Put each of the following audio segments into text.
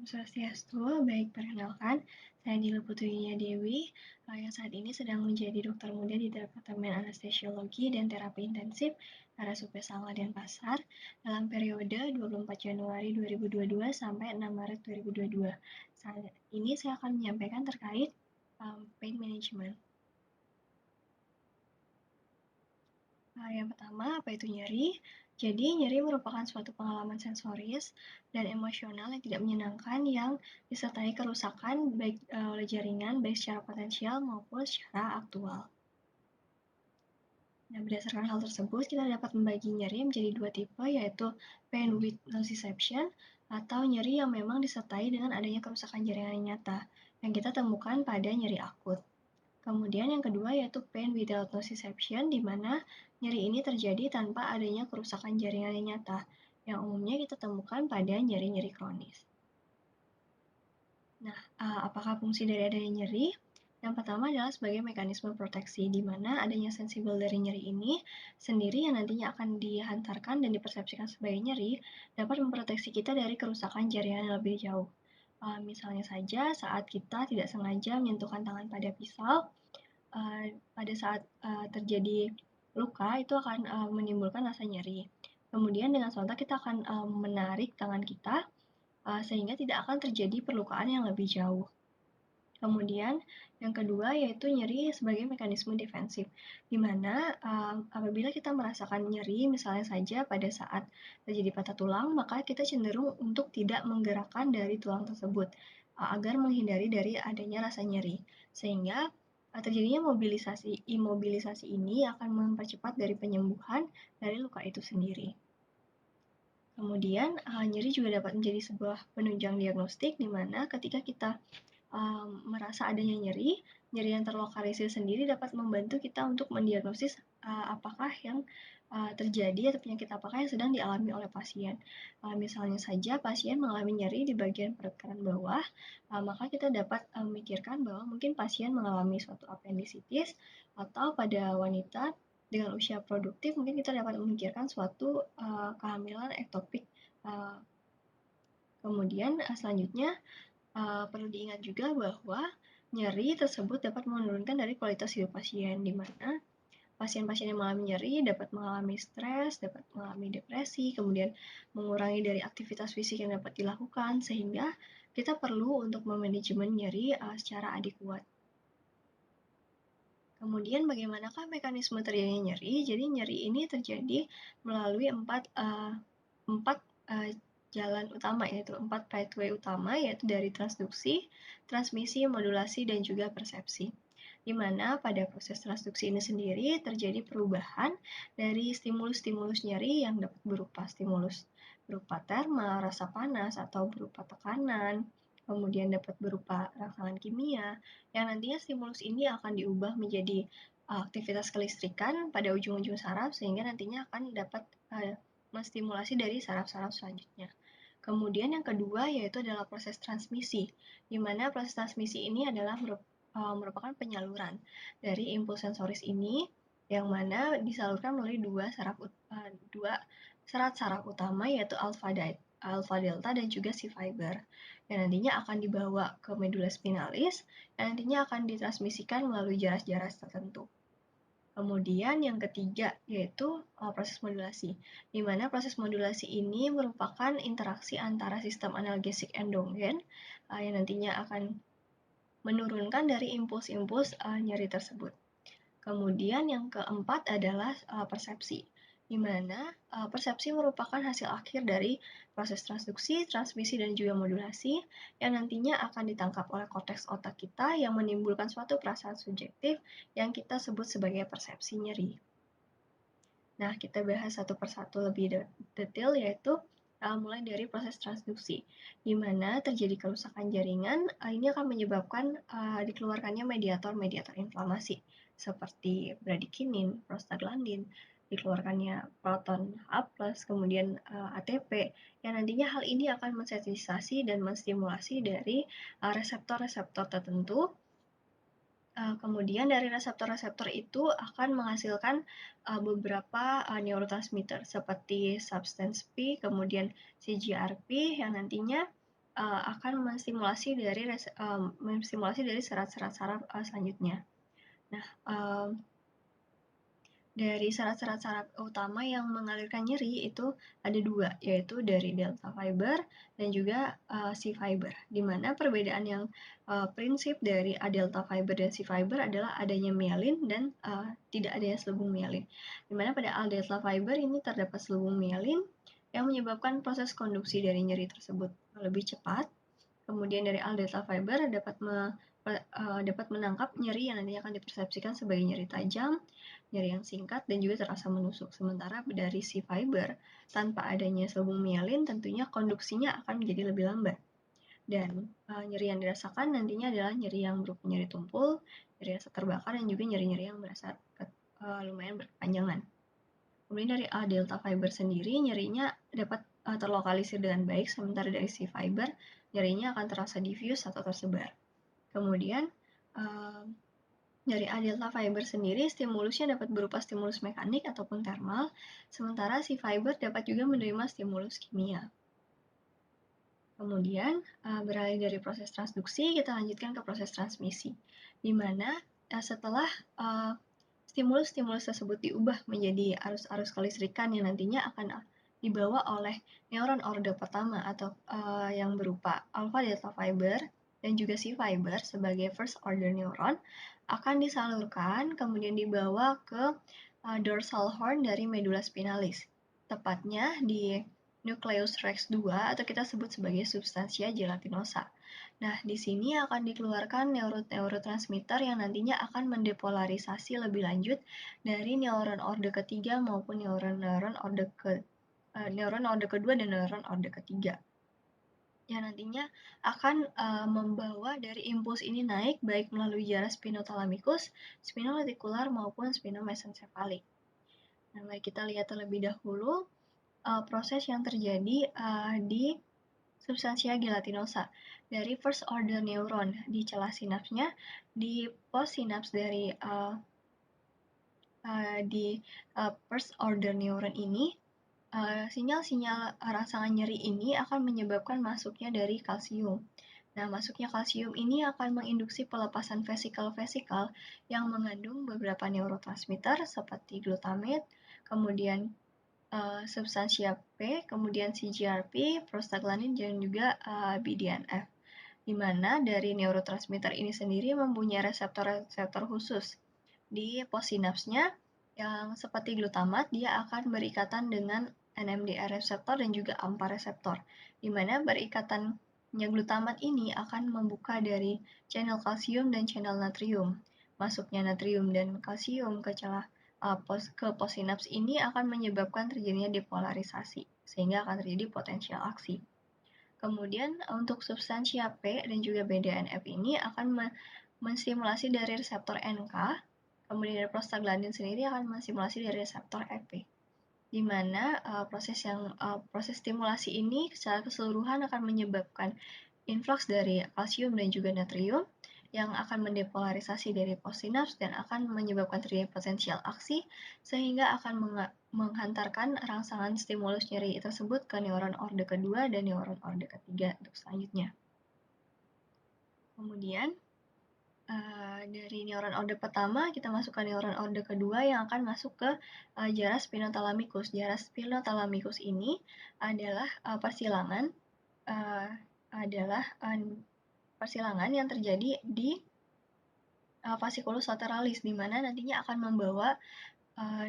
Swastiastu, baik perkenalkan, saya Dila Putrinya Dewi, yang saat ini sedang menjadi dokter muda di Departemen Anestesiologi dan Terapi Intensif RSUP Sanglah Denpasar dalam periode 24 Januari 2022 sampai 6 Maret 2022. Saat ini saya akan menyampaikan terkait pain management. Yang pertama, apa itu nyeri? Jadi, nyeri merupakan suatu pengalaman sensoris dan emosional yang tidak menyenangkan yang disertai kerusakan baik oleh jaringan, baik secara potensial maupun secara aktual. Nah, berdasarkan hal tersebut, kita dapat membagi nyeri menjadi dua tipe, yaitu pain with nociception atau nyeri yang memang disertai dengan adanya kerusakan jaringan yang nyata, yang kita temukan pada nyeri akut. Kemudian yang kedua yaitu pain without nociception, di mana nyeri ini terjadi tanpa adanya kerusakan jaringan yang nyata, yang umumnya kita temukan pada nyeri-nyeri kronis. Nah, apakah fungsi dari adanya nyeri? Yang pertama adalah sebagai mekanisme proteksi, di mana adanya sensibel dari nyeri ini sendiri yang nantinya akan dihantarkan dan dipersepsikan sebagai nyeri, dapat memproteksi kita dari kerusakan jaringan yang lebih jauh. Misalnya saja saat kita tidak sengaja menyentuhkan tangan pada pisau, pada saat terjadi luka itu akan menimbulkan rasa nyeri. Kemudian dengan spontan kita akan menarik tangan kita sehingga tidak akan terjadi perlukaan yang lebih jauh. Kemudian yang kedua yaitu nyeri sebagai mekanisme defensif, di mana apabila kita merasakan nyeri misalnya saja pada saat terjadi patah tulang, maka kita cenderung untuk tidak menggerakkan dari tulang tersebut agar menghindari dari adanya rasa nyeri, sehingga terjadinya imobilisasi ini akan mempercepat dari penyembuhan dari luka itu sendiri. Kemudian nyeri juga dapat menjadi sebuah penunjang diagnostik, di mana ketika kita merasa adanya nyeri yang terlokalisir sendiri dapat membantu kita untuk mendiagnosis apakah yang terjadi atau penyakit apakah yang sedang dialami oleh pasien. Misalnya saja pasien mengalami nyeri di bagian perut kanan bawah, maka kita dapat memikirkan bahwa mungkin pasien mengalami suatu appendicitis, atau pada wanita dengan usia produktif mungkin kita dapat memikirkan suatu kehamilan ektopik. Kemudian selanjutnya perlu diingat juga bahwa nyeri tersebut dapat menurunkan dari kualitas hidup pasien, di mana pasien-pasien yang mengalami nyeri dapat mengalami stres, dapat mengalami depresi, kemudian mengurangi dari aktivitas fisik yang dapat dilakukan, sehingga kita perlu untuk memanajemen nyeri secara adekuat. Kemudian bagaimanakah mekanisme terjadinya nyeri? Jadi nyeri ini terjadi melalui empat jalan utama, yaitu 4 pathway utama, yaitu dari transduksi, transmisi, modulasi, dan juga persepsi. Di mana pada proses transduksi ini sendiri terjadi perubahan dari stimulus-stimulus nyeri yang dapat berupa stimulus berupa termal, rasa panas, atau berupa tekanan, kemudian dapat berupa rangsangan kimia, yang nantinya stimulus ini akan diubah menjadi aktivitas kelistrikan pada ujung-ujung saraf, sehingga nantinya akan dapat menstimulasi dari saraf-saraf selanjutnya. Kemudian yang kedua yaitu adalah proses transmisi, di mana proses transmisi ini adalah merupakan penyaluran dari impuls sensoris ini, yang mana disalurkan melalui dua serat saraf utama, yaitu alpha delta dan juga C fiber, yang nantinya akan dibawa ke medula spinalis, yang nantinya akan ditransmisikan melalui jaras-jaras tertentu. Kemudian yang ketiga yaitu proses modulasi, di mana proses modulasi ini merupakan interaksi antara sistem analgesik endogen yang nantinya akan menurunkan dari impuls-impuls nyeri tersebut. Kemudian yang keempat adalah persepsi, di mana persepsi merupakan hasil akhir dari proses transduksi, transmisi, dan juga modulasi yang nantinya akan ditangkap oleh korteks otak kita yang menimbulkan suatu perasaan subjektif yang kita sebut sebagai persepsi nyeri. Nah, kita bahas satu persatu lebih detail, yaitu mulai dari proses transduksi, di mana terjadi kerusakan jaringan, ini akan menyebabkan dikeluarkannya mediator-mediator inflamasi, seperti bradikinin, prostaglandin, dikeluarkannya proton H+, kemudian ATP, yang nantinya hal ini akan mensensitisasi dan menstimulasi dari reseptor-reseptor tertentu. Kemudian dari reseptor-reseptor itu akan menghasilkan beberapa neurotransmitter seperti substance P, kemudian CGRP, yang nantinya akan menstimulasi dari serat-serat saraf selanjutnya. Nah, dari serat-serat saraf utama yang mengalirkan nyeri itu ada dua, yaitu dari delta fiber dan juga C fiber. Di mana perbedaan yang prinsip dari A delta fiber dan C fiber adalah adanya myelin dan tidak adanya selubung myelin. Di mana pada A delta fiber ini terdapat selubung myelin yang menyebabkan proses konduksi dari nyeri tersebut lebih cepat. Kemudian dari A delta fiber dapat menangkap nyeri yang nantinya akan dipersepsikan sebagai nyeri tajam, nyeri yang singkat, dan juga terasa menusuk. Sementara dari C fiber, tanpa adanya selubung myelin, tentunya konduksinya akan menjadi lebih lambat. Dan nyeri yang dirasakan nantinya adalah nyeri yang berupa nyeri tumpul, nyeri rasa terbakar, dan juga nyeri-nyeri yang berasa lumayan berkepanjangan. Kemudian dari A delta fiber sendiri, nyerinya dapat terlokalisir dengan baik, sementara dari C fiber, nyerinya akan terasa diffuse atau tersebar. Kemudian, dari A delta fiber sendiri, stimulusnya dapat berupa stimulus mekanik ataupun thermal, sementara C fiber dapat juga menerima stimulus kimia. Kemudian, beralih dari proses transduksi, kita lanjutkan ke proses transmisi, di mana setelah stimulus-stimulus tersebut diubah menjadi arus-arus kelistrikan yang nantinya akan dibawa oleh neuron orde pertama atau yang berupa alpha delta fiber dan juga C fiber sebagai first order neuron akan disalurkan kemudian dibawa ke dorsal horn dari medula spinalis, tepatnya di nucleus rex 2 atau kita sebut sebagai substansia gelatinosa. Nah, di sini akan dikeluarkan neurotransmitter yang nantinya akan mendepolarisasi lebih lanjut dari neuron orde ketiga maupun neuron orde kedua dan neuron orde ketiga. Yang nantinya akan membawa dari impuls ini naik baik melalui jarak spinothalamikus, spinoretikular maupun spinomesencephalic. Nah, mari kita lihat terlebih dahulu proses yang terjadi di substansia gelatinosa dari first order neuron di celah sinapsnya, di postsinaps dari first order neuron ini, sinyal-sinyal rangsangan nyeri ini akan menyebabkan masuknya dari kalsium. Nah, masuknya kalsium ini akan menginduksi pelepasan vesikel-vesikel yang mengandung beberapa neurotransmitter seperti glutamate, kemudian substansia P, kemudian CGRP, prostaglandin, dan juga BDNF. Di mana dari neurotransmitter ini sendiri mempunyai reseptor-reseptor khusus. Di postsinapsnya, yang seperti glutamat, dia akan berikatan dengan NMDA reseptor dan juga AMPA reseptor, di mana berikatannya glutamat ini akan membuka dari channel kalsium dan channel natrium. Masuknya natrium dan kalsium ke celah ke postsinaps ini akan menyebabkan terjadinya depolarisasi, sehingga akan terjadi potensial aksi. Kemudian untuk substansia P dan juga BDNF ini akan menstimulasi dari reseptor NK, kemudian dari prostaglandin sendiri akan menstimulasi dari reseptor EP, di mana proses stimulasi ini secara keseluruhan akan menyebabkan influx dari kalsium dan juga natrium yang akan mendepolarisasi dari postsinaps dan akan menyebabkan terjadi potensial aksi sehingga akan menghantarkan rangsangan stimulus nyeri tersebut ke neuron orde kedua dan neuron orde ketiga untuk selanjutnya. Kemudian dari neuron orde pertama kita masuk ke neuron orde kedua yang akan masuk ke jaras spinothalamikus. Jaras spinothalamikus ini adalah persilangan yang terjadi di fasciculus lateralis, di mana nantinya akan membawa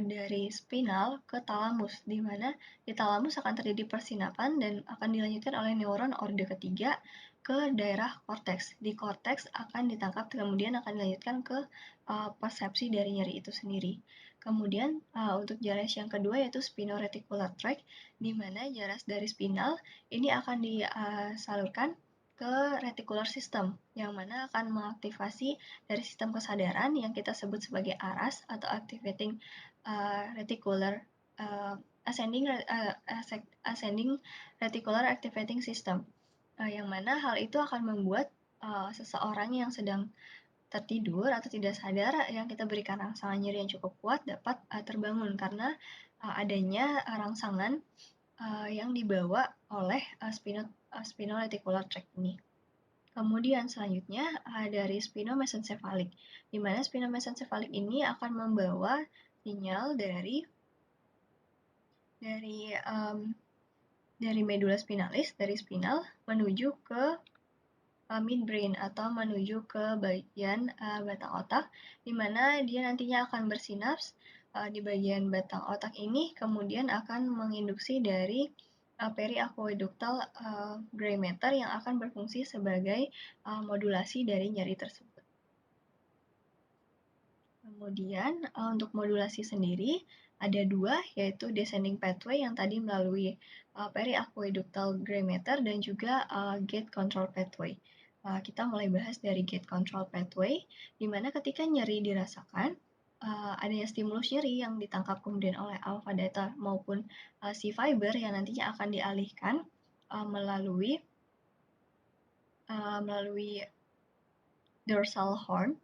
dari spinal ke talamus, di mana di talamus akan terjadi persinapan dan akan dilanjutkan oleh neuron orde ketiga ke daerah korteks. Di korteks akan ditangkap kemudian akan dilanjutkan ke persepsi dari nyeri itu sendiri. Kemudian untuk jaras yang kedua yaitu spinoreticular tract, di mana jaras dari spinal ini akan disalurkan ke reticular system, yang mana akan mengaktifasi dari sistem kesadaran yang kita sebut sebagai ARAS atau activating reticular ascending reticular activating system, yang mana hal itu akan membuat seseorang yang sedang tertidur atau tidak sadar yang kita berikan rangsangan nyeri yang cukup kuat dapat terbangun karena adanya rangsangan yang dibawa oleh spinal tract ini. Kemudian selanjutnya dari spinomesencephalic, di mana spinomesencephalic ini akan membawa sinyal dari medula spinalis, dari spinal menuju ke midbrain atau menuju ke bagian batang otak, di mana dia nantinya akan bersinaps di bagian batang otak ini, kemudian akan menginduksi dari periaqueductal gray matter yang akan berfungsi sebagai modulasi dari nyeri tersebut. Kemudian untuk modulasi sendiri ada dua, yaitu descending pathway yang tadi melalui periaqueductal gray matter dan juga gate control pathway. Kita mulai bahas dari gate control pathway, di mana ketika nyeri dirasakan, adanya stimulus nyeri yang ditangkap kemudian oleh alpha delta maupun C fiber yang nantinya akan dialihkan melalui dorsal horn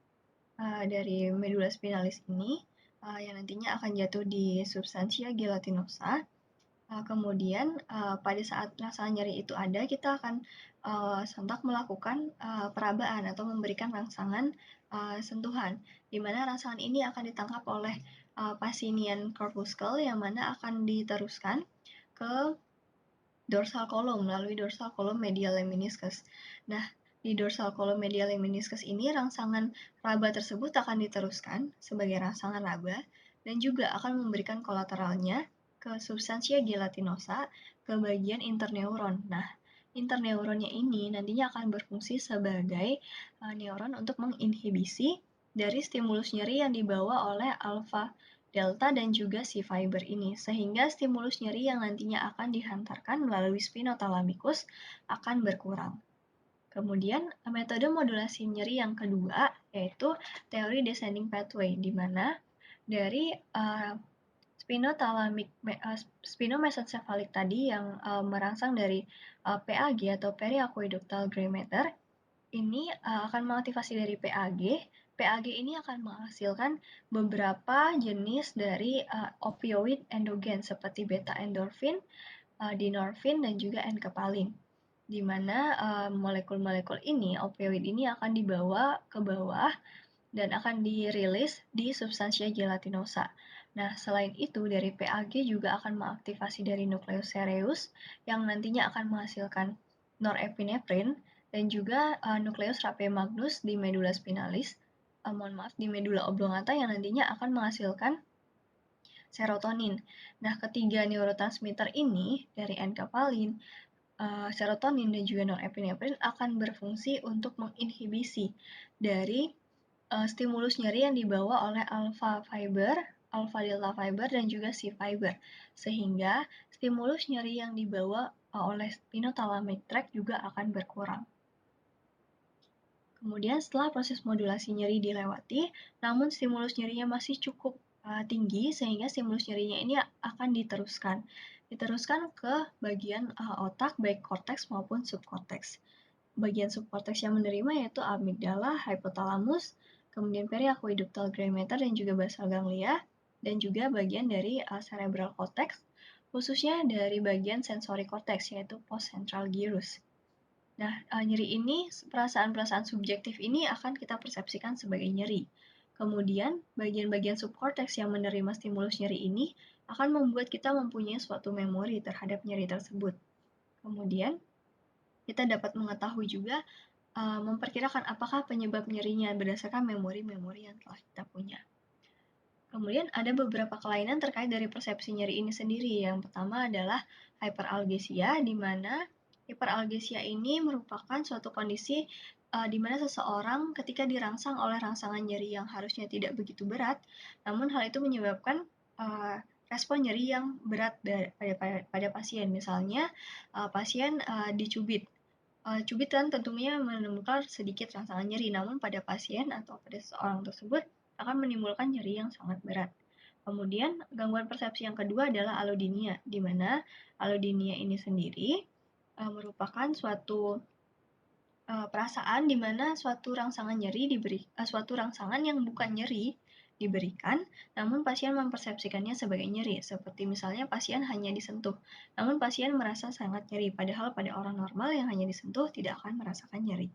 dari medula spinalis ini yang nantinya akan jatuh di substansia gelatinosa. Kemudian pada saat rasa nyeri itu ada, kita akan sontak melakukan perabaan atau memberikan rangsangan sentuhan, di mana rangsangan ini akan ditangkap oleh Pacinian corpuscle yang mana akan diteruskan ke dorsal column melalui dorsal column medial lemniscus. Nah, di dorsal column medial lemniscus ini rangsangan raba tersebut akan diteruskan sebagai rangsangan raba dan juga akan memberikan kolateralnya ke substansia gelatinosa ke bagian interneuron. Nah, interneuronnya ini nantinya akan berfungsi sebagai neuron untuk menginhibisi dari stimulus nyeri yang dibawa oleh alpha delta dan juga C fiber ini, sehingga stimulus nyeri yang nantinya akan dihantarkan melalui spinothalamikus akan berkurang. Kemudian metode modulasi nyeri yang kedua yaitu teori descending pathway, di mana dari spinomesencephalic tadi yang merangsang dari PAG atau periaqueductal gray matter ini akan mengaktifasi dari PAG. PAG ini akan menghasilkan beberapa jenis dari opioid endogen seperti beta endorfin, dinorfin, dan juga enkepalin. Di mana molekul-molekul ini, opioid ini akan dibawa ke bawah dan akan dirilis di substansia gelatinosa. Nah, selain itu dari PAG juga akan mengaktifasi dari nukleus cereus yang nantinya akan menghasilkan norepinefrin dan juga nukleus rapemagnus di medula spinalis, di medula oblongata yang nantinya akan menghasilkan serotonin. Nah, ketiga neurotransmitter ini dari enkepalin, serotonin dan juga norepinefrin akan berfungsi untuk menginhibisi dari stimulus nyeri yang dibawa oleh alpha fiber, alpha delta fiber, dan juga C fiber. Sehingga stimulus nyeri yang dibawa oleh spinothalamic tract juga akan berkurang. Kemudian setelah proses modulasi nyeri dilewati, namun stimulus nyerinya masih cukup tinggi sehingga stimulus nyerinya ini akan diteruskan ke bagian otak baik korteks maupun subkorteks. Bagian subkorteks yang menerima yaitu amigdala, hypothalamus, kemudian periaqueductal gray matter dan juga basal ganglia, dan juga bagian dari cerebral cortex, khususnya dari bagian sensory cortex yaitu postcentral gyrus. Nah, nyeri ini, perasaan-perasaan subjektif ini akan kita persepsikan sebagai nyeri. Kemudian, bagian-bagian subkorteks yang menerima stimulus nyeri ini akan membuat kita mempunyai suatu memori terhadap nyeri tersebut. Kemudian, kita dapat mengetahui juga memperkirakan apakah penyebab nyerinya berdasarkan memori-memori yang telah kita punya. Kemudian ada beberapa kelainan terkait dari persepsi nyeri ini sendiri. Yang pertama adalah hyperalgesia, di mana hiperalgesia ini merupakan suatu kondisi di mana seseorang ketika dirangsang oleh rangsangan nyeri yang harusnya tidak begitu berat, namun hal itu menyebabkan respon nyeri yang berat pada pasien. Misalnya pasien dicubit. Cubit kan tentunya menemukan sedikit rangsangan nyeri, namun pada pasien atau pada seseorang tersebut akan menimbulkan nyeri yang sangat berat. Kemudian gangguan persepsi yang kedua adalah allodynia, di mana allodynia ini sendiri merupakan suatu perasaan di mana suatu rangsangan yang bukan nyeri diberikan, namun pasien mempersepsikannya sebagai nyeri, seperti misalnya pasien hanya disentuh, namun pasien merasa sangat nyeri, padahal pada orang normal yang hanya disentuh tidak akan merasakan nyeri.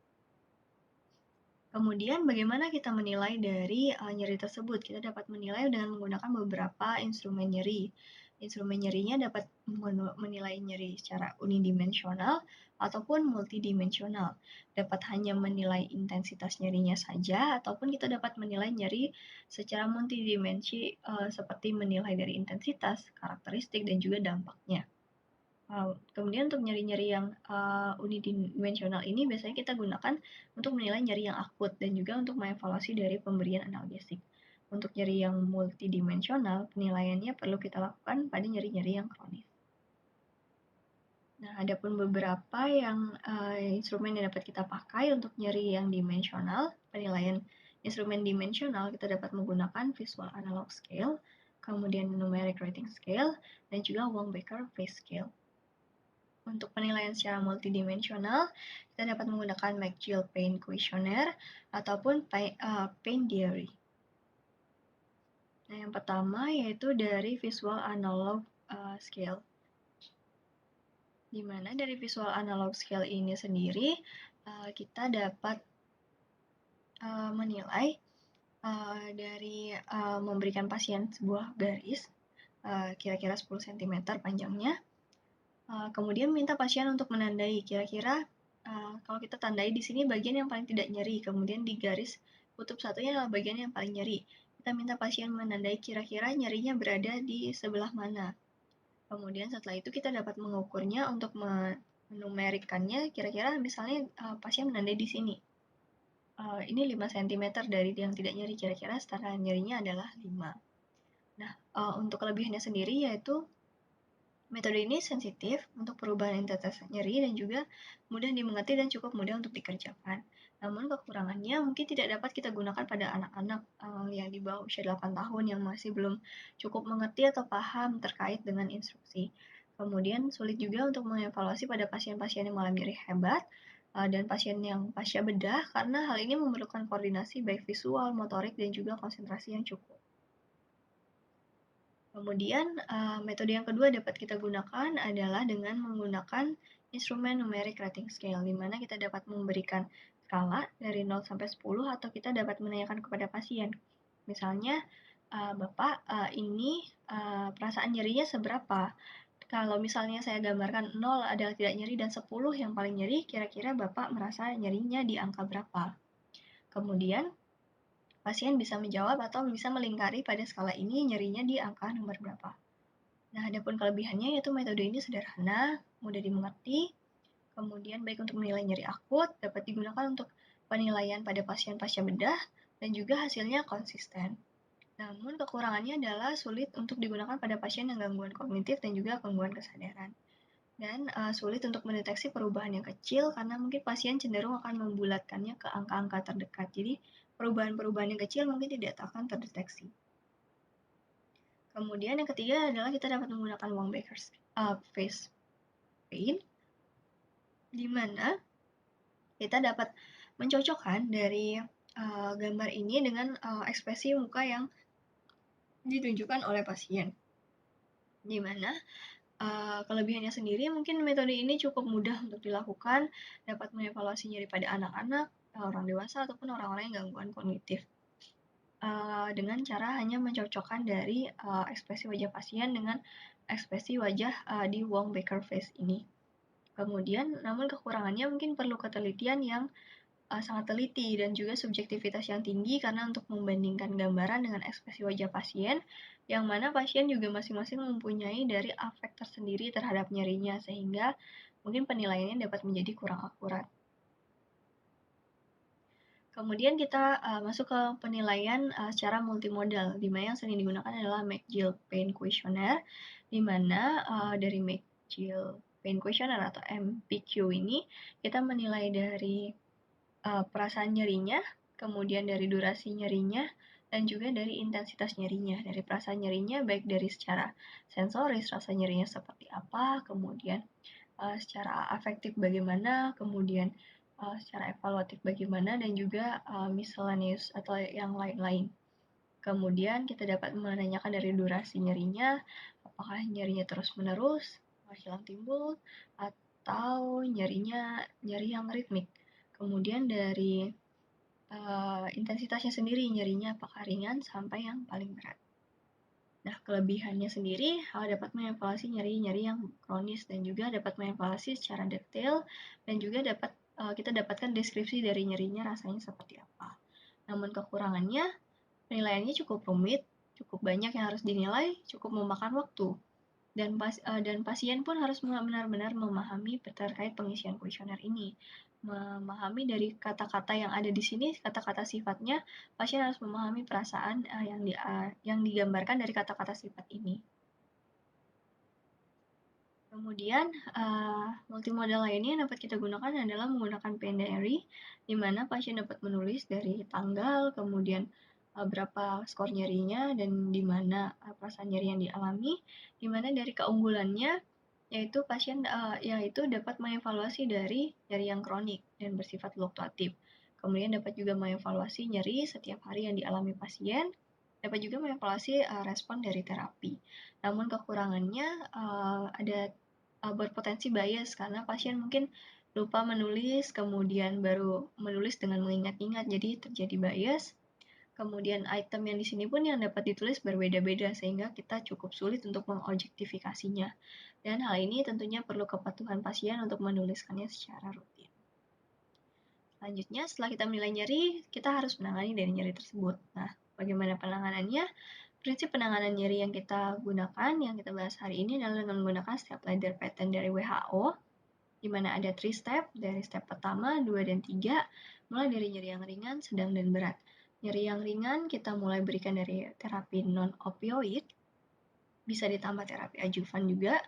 Kemudian bagaimana kita menilai dari nyeri tersebut? Kita dapat menilai dengan menggunakan beberapa instrumen nyeri. Instrumen nyerinya dapat menilai nyeri secara unidimensional ataupun multidimensional. Dapat hanya menilai intensitas nyerinya saja ataupun kita dapat menilai nyeri secara multidimensi seperti menilai dari intensitas, karakteristik dan juga dampaknya. Kemudian untuk nyeri-nyeri yang unidimensional ini biasanya kita gunakan untuk menilai nyeri yang akut dan juga untuk mengevaluasi dari pemberian analgesik. Untuk nyeri yang multidimensional, penilaiannya perlu kita lakukan pada nyeri-nyeri yang kronis. Nah, ada pun beberapa instrumen yang dapat kita pakai untuk nyeri yang dimensional. Penilaian instrumen dimensional kita dapat menggunakan visual analog scale, kemudian numeric rating scale, dan juga Wong-Baker Face Scale. Untuk penilaian secara multidimensional, kita dapat menggunakan McGill Pain Questionnaire ataupun Pain Diary. Nah, yang pertama yaitu dari Visual Analog Scale. Di mana dari Visual Analog Scale ini sendiri, kita dapat menilai dari memberikan pasien sebuah garis, kira-kira 10 cm panjangnya, kemudian minta pasien untuk menandai kira-kira kalau kita tandai di sini bagian yang paling tidak nyeri, kemudian di garis kutub satunya adalah bagian yang paling nyeri. Kita minta pasien menandai kira-kira nyerinya berada di sebelah mana. Kemudian setelah itu kita dapat mengukurnya untuk menumerikannya kira-kira misalnya pasien menandai di sini. Ini 5 cm dari yang tidak nyeri, kira-kira standar nyerinya adalah 5. Nah, untuk kelebihannya sendiri yaitu metode ini sensitif untuk perubahan intensitas nyeri dan juga mudah dimengerti dan cukup mudah untuk dikerjakan. Namun kekurangannya mungkin tidak dapat kita gunakan pada anak-anak yang di bawah usia 8 tahun yang masih belum cukup mengerti atau paham terkait dengan instruksi. Kemudian sulit juga untuk mengevaluasi pada pasien-pasien yang mengalami nyeri hebat dan pasien yang pasca bedah karena hal ini memerlukan koordinasi baik visual, motorik, dan juga konsentrasi yang cukup. Kemudian, metode yang kedua dapat kita gunakan adalah dengan menggunakan instrumen numeric rating scale, di mana kita dapat memberikan skala dari 0 sampai 10 atau kita dapat menanyakan kepada pasien. Misalnya, Bapak, ini perasaan nyerinya seberapa? Kalau misalnya saya gambarkan 0 adalah tidak nyeri dan 10 yang paling nyeri, kira-kira Bapak merasa nyerinya di angka berapa? Kemudian, pasien bisa menjawab atau bisa melingkari pada skala ini nyerinya di angka nomor berapa. Nah, adapun kelebihannya yaitu metode ini sederhana, mudah dimengerti, kemudian baik untuk menilai nyeri akut, dapat digunakan untuk penilaian pada pasien pasca bedah, dan juga hasilnya konsisten. Namun kekurangannya adalah sulit untuk digunakan pada pasien yang gangguan kognitif dan juga gangguan kesadaran. Dan sulit untuk mendeteksi perubahan yang kecil karena mungkin pasien cenderung akan membulatkannya ke angka-angka terdekat. Jadi perubahan-perubahan yang kecil mungkin tidak akan terdeteksi. Kemudian yang ketiga adalah kita dapat menggunakan Wong-Baker's Face Pain, di mana kita dapat mencocokkan dari gambar ini dengan ekspresi muka yang ditunjukkan oleh pasien. Di mana kelebihannya sendiri mungkin metode ini cukup mudah untuk dilakukan, dapat mengevaluasi nyeri pada anak-anak, orang dewasa, ataupun orang-orang yang gangguan kognitif. Dengan cara hanya mencocokkan dari ekspresi wajah pasien dengan ekspresi wajah di Wong-Baker Face ini. Kemudian, namun kekurangannya mungkin perlu ketelitian yang sangat teliti dan juga subjektivitas yang tinggi karena untuk membandingkan gambaran dengan ekspresi wajah pasien, yang mana pasien juga masing-masing mempunyai dari afek tersendiri terhadap nyerinya, sehingga mungkin penilaiannya dapat menjadi kurang akurat. Kemudian kita masuk ke penilaian secara multimodal, di mana yang sering digunakan adalah McGill Pain Questionnaire, di mana dari McGill Pain Questionnaire atau MPQ ini kita menilai dari perasaan nyerinya, kemudian dari durasi nyerinya, dan juga dari intensitas nyerinya. Dari perasaan nyerinya baik dari secara sensoris, rasa nyerinya seperti apa, kemudian secara afektif bagaimana, kemudian secara evaluatif bagaimana, dan juga miscellaneous atau yang lain-lain. Kemudian kita dapat menanyakan dari durasi nyerinya, apakah nyerinya terus-menerus, hilang timbul, atau nyeri yang ritmik. Kemudian dari intensitasnya sendiri, nyerinya apakah ringan sampai yang paling berat. Nah, kelebihannya sendiri dapat mengevaluasi nyeri-nyeri yang kronis dan juga dapat mengevaluasi secara detail dan juga dapat kita dapatkan deskripsi dari nyerinya rasanya seperti apa. Namun kekurangannya, penilaiannya cukup rumit, cukup banyak yang harus dinilai, cukup memakan waktu. Dan pasien pun harus benar-benar memahami terkait pengisian kuesioner ini. Memahami dari kata-kata yang ada di sini, kata-kata sifatnya, pasien harus memahami perasaan yang digambarkan dari kata-kata sifat ini. Kemudian, multimodal lainnya yang dapat kita gunakan adalah menggunakan pen diary, di mana pasien dapat menulis dari tanggal, kemudian berapa skor nyerinya, dan di mana perasaan nyeri yang dialami, di mana dari keunggulannya yaitu yaitu dapat mengevaluasi dari nyeri yang kronik dan bersifat fluktuatif. Kemudian dapat juga mengevaluasi nyeri setiap hari yang dialami pasien, dapat juga mengevaluasi respon dari terapi. Namun kekurangannya ada berpotensi bias karena pasien mungkin lupa menulis, kemudian baru menulis dengan mengingat-ingat, jadi terjadi bias. Kemudian item yang di sini pun yang dapat ditulis berbeda-beda sehingga kita cukup sulit untuk mengobjektifikasinya. Dan hal ini tentunya perlu kepatuhan pasien untuk menuliskannya secara rutin. Selanjutnya, setelah kita menilai nyeri, kita harus menangani dari nyeri tersebut. Nah, bagaimana penanganannya? Prinsip penanganan nyeri yang kita gunakan, yang kita bahas hari ini adalah dengan menggunakan step ladder pattern dari WHO, di mana ada 3 step, dari step pertama, 2, dan 3, mulai dari nyeri yang ringan, sedang, dan berat. Nyeri yang ringan kita mulai berikan dari terapi non-opioid, bisa ditambah terapi adjuvan juga.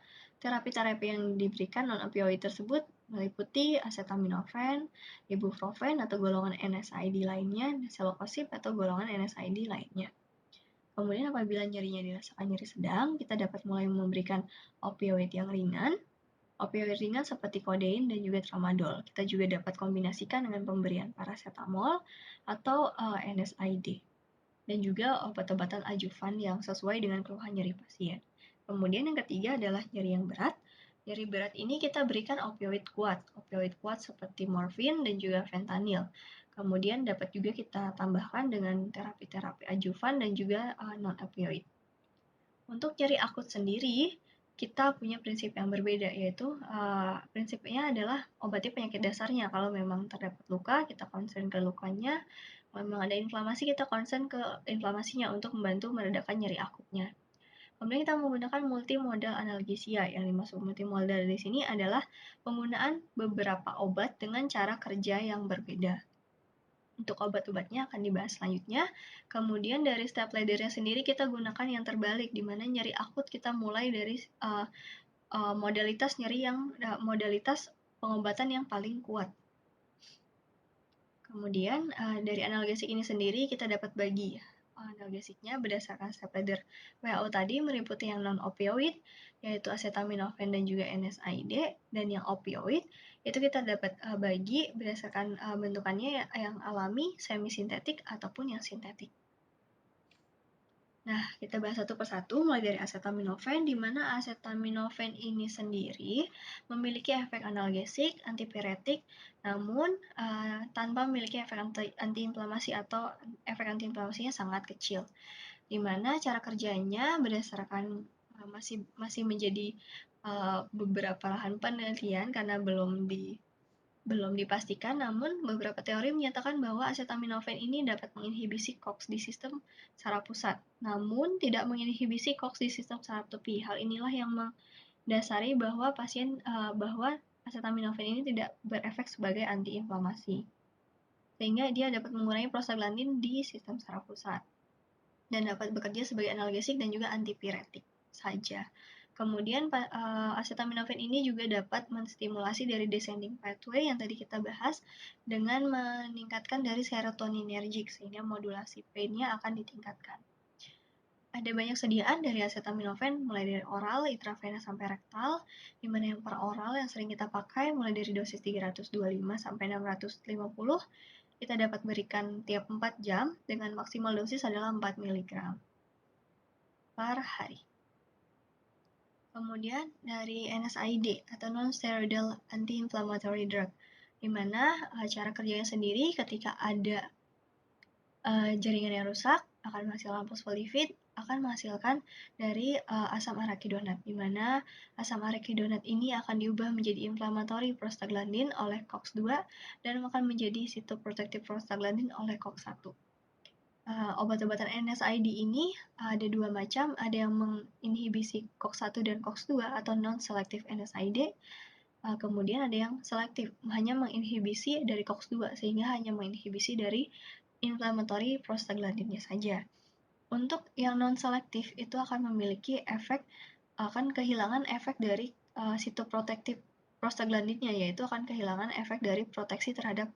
Terapi-terapi yang diberikan non-opioid tersebut meliputi acetaminophen, ibuprofen atau golongan NSAID lainnya, celecoxib atau golongan NSAID lainnya. Kemudian apabila nyerinya dirasakan nyeri sedang, kita dapat mulai memberikan opioid yang ringan. Opioid ringan seperti kodein dan juga tramadol. Kita juga dapat kombinasikan dengan pemberian paracetamol atau NSAID. Dan juga obat-obatan adjuvan yang sesuai dengan keluhan nyeri pasien. Kemudian yang ketiga adalah nyeri yang berat. Nyeri berat ini kita berikan opioid kuat seperti morfin dan juga fentanyl. Kemudian dapat juga kita tambahkan dengan terapi-terapi adjuvan dan juga non-opioid. Untuk nyeri akut sendiri, kita punya prinsip yang berbeda, yaitu prinsipnya adalah obati penyakit dasarnya. Kalau memang terdapat luka, kita concern ke lukanya. Kalau memang ada inflamasi, kita concern ke inflamasinya untuk membantu meredakan nyeri akutnya. Kemudian kita menggunakan multimodal analgesia. Yang dimaksud multimodal di sini adalah penggunaan beberapa obat dengan cara kerja yang berbeda. Untuk obat-obatnya akan dibahas selanjutnya. Kemudian dari step ladder-nya sendiri kita gunakan yang terbalik, di mana nyeri akut kita mulai dari modalitas pengobatan yang paling kuat. Kemudian dari analgesik ini sendiri kita dapat bagi analgesiknya berdasarkan step ladder WHO tadi meliputi yang non-opioid, yaitu acetaminophen dan juga NSAID, dan yang opioid itu kita dapat bagi berdasarkan bentukannya yang alami, semi-sintetik, ataupun yang sintetik. Nah, kita bahas satu persatu mulai dari acetaminophen, di mana acetaminophen ini sendiri memiliki efek analgesik, antipiretik, namun tanpa memiliki efek antiinflamasi atau efek antiinflamasinya sangat kecil. Di mana cara kerjanya berdasarkan masih menjadi beberapa lahan penelitian karena belum dipastikan, namun beberapa teori menyatakan bahwa acetaminophen ini dapat menginhibisi COX di sistem saraf pusat, namun tidak menginhibisi COX di sistem saraf tepi. Hal inilah yang mendasari bahwa bahwa acetaminophen ini tidak berefek sebagai antiinflamasi, sehingga dia dapat mengurangi prostaglandin di sistem saraf pusat dan dapat bekerja sebagai analgesik dan juga antipiretik saja. Kemudian acetaminophen ini juga dapat menstimulasi dari descending pathway yang tadi kita bahas dengan meningkatkan dari serotoninergic sehingga modulasi pain-nya akan ditingkatkan. Ada banyak sediaan dari acetaminophen mulai dari oral, intravenous sampai rektal, di mana yang per oral yang sering kita pakai mulai dari dosis 325 sampai 650 kita dapat berikan tiap 4 jam dengan maksimal dosis adalah 4 mg per hari. Kemudian dari NSAID atau non-steroidal anti-inflammatory drug, di mana cara kerjanya sendiri ketika ada jaringan yang rusak akan menghasilkan fosfolipid, akan menghasilkan dari asam arachidonat, di mana asam arachidonat ini akan diubah menjadi inflammatory prostaglandin oleh COX-2 dan akan menjadi cytoprotective prostaglandin oleh COX-1. Obat-obatan NSAID ini ada dua macam, ada yang menginhibisi COX-1 dan COX-2 atau non-selective NSAID, kemudian ada yang selektif, hanya menginhibisi dari COX-2 sehingga hanya menginhibisi dari inflammatory prostaglandinnya saja. Untuk yang non-selektif itu akan memiliki efek, akan kehilangan efek dari cytoprotective prostaglandinnya, yaitu akan kehilangan efek dari proteksi terhadap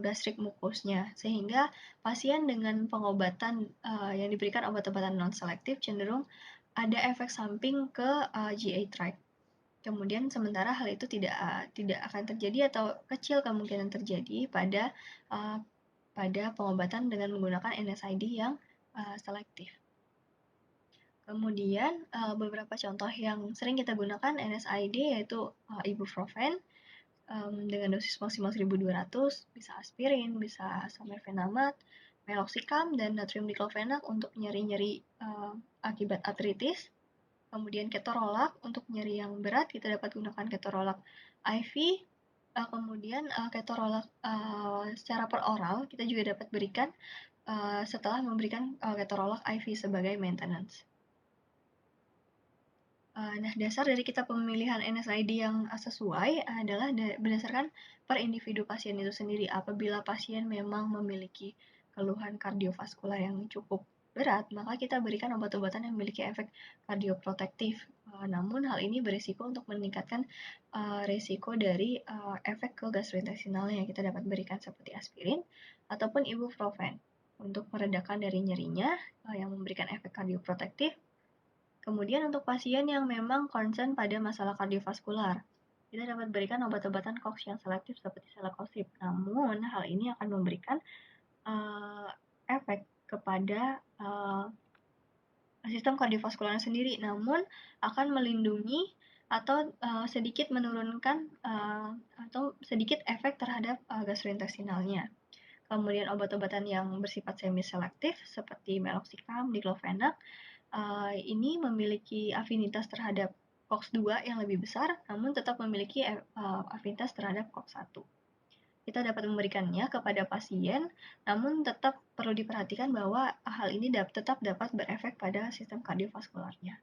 gastrik mukusnya, sehingga pasien dengan pengobatan yang diberikan obat-obatan non-selektif cenderung ada efek samping ke GI tract. Kemudian sementara hal itu tidak akan terjadi atau kecil kemungkinan terjadi pada pengobatan dengan menggunakan NSAID yang selektif. Kemudian beberapa contoh yang sering kita gunakan NSAID yaitu ibuprofen dengan dosis maksimal 1.200, bisa aspirin, bisa samefenamat, meloxicam, dan natrium diklofenak untuk nyeri-nyeri akibat artritis. Kemudian ketorolak untuk nyeri yang berat kita dapat gunakan ketorolak IV. Kemudian ketorolak secara peroral kita juga dapat berikan setelah memberikan ketorolak IV sebagai maintenance. Nah, dasar dari kita pemilihan NSAID yang sesuai adalah berdasarkan per individu pasien itu sendiri. Apabila pasien memang memiliki keluhan kardiovaskular yang cukup berat, maka kita berikan obat-obatan yang memiliki efek kardioprotektif. Namun hal ini berisiko untuk meningkatkan risiko dari efek ke gastrointestinalnya yang kita dapat berikan seperti aspirin ataupun ibuprofen untuk meredakan dari nyerinya yang memberikan efek kardioprotektif. Kemudian untuk pasien yang memang concern pada masalah kardiovaskular, kita dapat berikan obat-obatan COX yang selektif seperti selekosip. Namun hal ini akan memberikan efek kepada sistem kardiovaskularnya sendiri, namun akan melindungi atau sedikit menurunkan atau sedikit efek terhadap gastrointestinalnya. Kemudian obat-obatan yang bersifat semi-selektif seperti meloxicam, diclofenac, ini memiliki afinitas terhadap COX-2 yang lebih besar, namun tetap memiliki afinitas terhadap COX-1. Kita dapat memberikannya kepada pasien, namun tetap perlu diperhatikan bahwa hal ini tetap dapat berefek pada sistem kardiovaskularnya.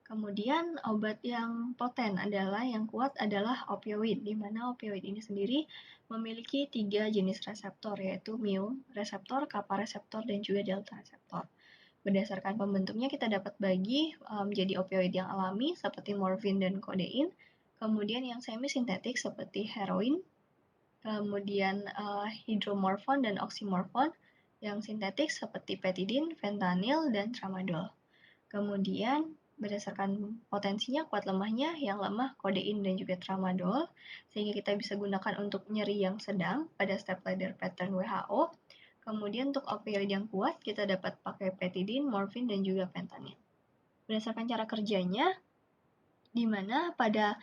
Kemudian obat yang poten yang kuat adalah opioid, di mana opioid ini sendiri memiliki 3 jenis reseptor, yaitu mu reseptor, kappa reseptor, dan juga delta reseptor. Berdasarkan pembentuknya kita dapat bagi menjadi opioid yang alami seperti morfin dan kodein, kemudian yang semi-sintetik seperti heroin, kemudian hidromorfon dan oksimorfon, yang sintetik seperti petidin, fentanyl, dan tramadol. Kemudian berdasarkan potensinya, kuat lemahnya, yang lemah kodein dan juga tramadol, sehingga kita bisa gunakan untuk nyeri yang sedang pada step ladder pattern WHO. Kemudian untuk opioid yang kuat, kita dapat pakai petidin, morfin, dan juga fentanyl. Berdasarkan cara kerjanya, di mana pada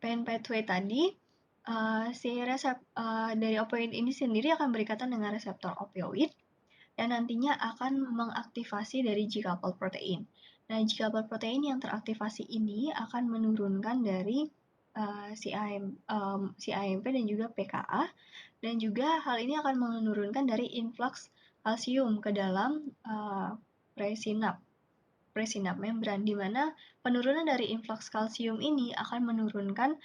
pain pathway tadi, si dari opioid ini sendiri akan berikatan dengan reseptor opioid, dan nantinya akan mengaktifasi dari G-coupled protein. Nah, G-coupled protein yang teraktivasi ini akan menurunkan dari CAMP dan juga PKA, dan juga hal ini akan menurunkan dari influx kalsium ke dalam presinap membran, di mana penurunan dari influx kalsium ini akan menurunkan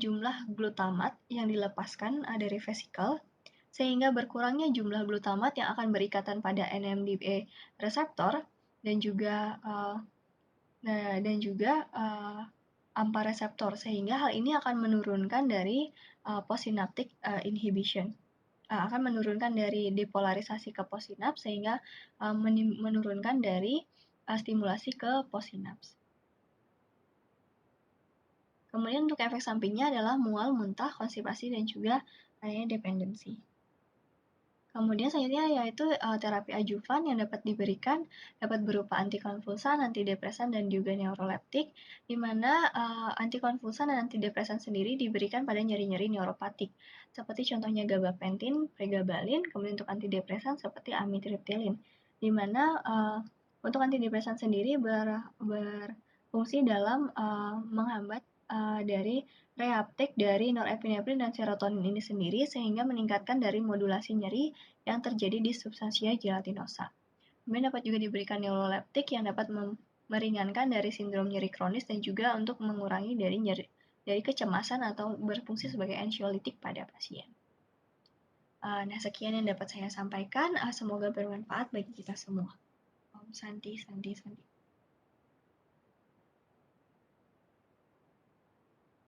jumlah glutamat yang dilepaskan dari vesikel, sehingga berkurangnya jumlah glutamat yang akan berikatan pada NMDA reseptor dan juga AMPA reseptor, sehingga hal ini akan menurunkan dari postsynaptic inhibition, akan menurunkan dari depolarisasi ke postsinaps, sehingga menurunkan dari stimulasi ke postsinaps. Kemudian untuk efek sampingnya adalah mual, muntah, konstipasi, dan juga adanya dependensi. Kemudian selanjutnya yaitu terapi adjuvan yang dapat diberikan dapat berupa antikonvulsan, antidepresan, dan juga neuroleptik, di mana antikonvulsan dan antidepresan sendiri diberikan pada nyeri-nyeri neuropatik, seperti contohnya gabapentin, pregabalin, kemudian untuk antidepresan seperti amitriptilin, di mana untuk antidepresan sendiri berfungsi dalam menghambat dari reuptake dari norepinefrin dan serotonin ini sendiri sehingga meningkatkan dari modulasi nyeri yang terjadi di substansia gelatinosa. Kemudian dapat juga diberikan neuroleptik yang dapat meringankan dari sindrom nyeri kronis dan juga untuk mengurangi dari kecemasan atau berfungsi sebagai ansiolitik pada pasien. Nah, sekian yang dapat saya sampaikan. Semoga bermanfaat bagi kita semua. Om Santi, Santi, Santi.